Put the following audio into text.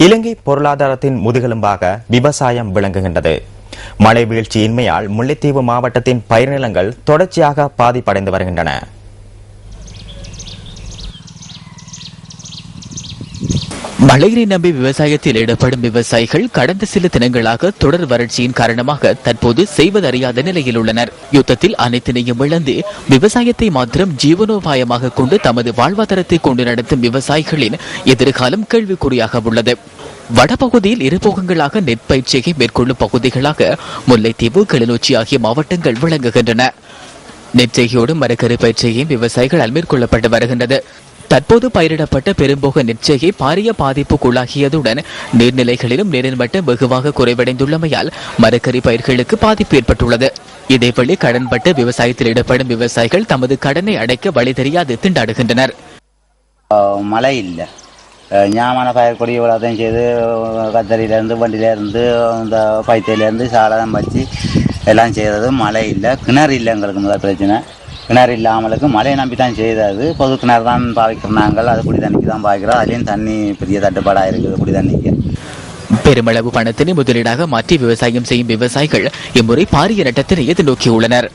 இலங்கை பொருளாதாரத்தின் முதுகெலும்பாக விவசாயம் விளங்குகின்றது. மழை வீழ்ச்சியின்மையால் முல்லைத்தீவு மாவட்டத்தின் பயிர்நிலங்கள் தொடர்ச்சியாக பாதிப்படைந்து வருகின்றன. மழையை நம்பி விவசாயத்தில் ஈடுபடும் விவசாயிகள் கடந்த சில தினங்களாக தொடர் வறட்சியின் காரணமாக தற்போது செய்வதறியாத நிலையில் உள்ளனர். யுத்தத்தில் அனைத்தினையும் இழந்து விவசாயத்தை மாத்திரம் ஜீவனோபாயமாக கொண்டு தமது வாழ்வாதாரத்தை கொண்டு நடத்தும் விவசாயிகளின் எதிர்காலம் கேள்விக்குறியாக உள்ளது. வடபகுதியில் இருபோகங்களாக நெற்பயிற்சியை மேற்கொள்ளும் பகுதிகளாக முல்லைத்தீவு, கிளிநொச்சி ஆகிய மாவட்டங்கள் விளங்குகின்றன. நெற்செய்கையோடு மரக்கறி பயிற்சியையும் விவசாயிகளால் மேற்கொள்ளப்பட்டு வருகின்றது. தற்போது பயிரிடப்பட்ட பெரும்போக நெற்செய்கை பாரிய பாதிப்புக்குள்ளாகியதுடன் நீர்நிலைகளிலும் நீரின் மட்டம் வெகுவாக குறைவடைந்துள்ளமையால் மரக்கறி பயிர்களுக்கு பாதிப்பு ஏற்பட்டுள்ளது. இதேவேளை கடன்பட்டு விவசாயத்தில் ஈடுபடும் விவசாயிகள் தமது கடனை அடைக்க வழி தெரியாது திண்டாடுகின்றனர். மழை இல்லை, ஞாபக பயிர் கொடி இவ்வளோதையும் செய்து கத்தரியிலேருந்து வண்டியிலேருந்து இந்த பைத்தியிலேருந்து சாலம் வச்சு எல்லாம் செய்கிறது. மழை இல்லை, கிணறு இல்லை. எங்களுக்கு முதல் பிரச்சனை கிணறு இல்லாமலுக்கு மழையை நம்பி தான் செய்தது. பொது கிணறு தான் பாவிக்கிறோம் நாங்கள். அது குடி தண்ணிக்கு தான் பாவிக்கிறோம். அதுலேயும் தண்ணி பெரிய தட்டுப்பாடாக இருக்குது குடி தண்ணிக்கு. பெருமளவு பணத்தினை முதலீடாக மாற்றி விவசாயம் செய்யும் விவசாயிகள் இம்முறை பாரிய நட்டத்தினை எதிர்நோக்கியுள்ளனர்.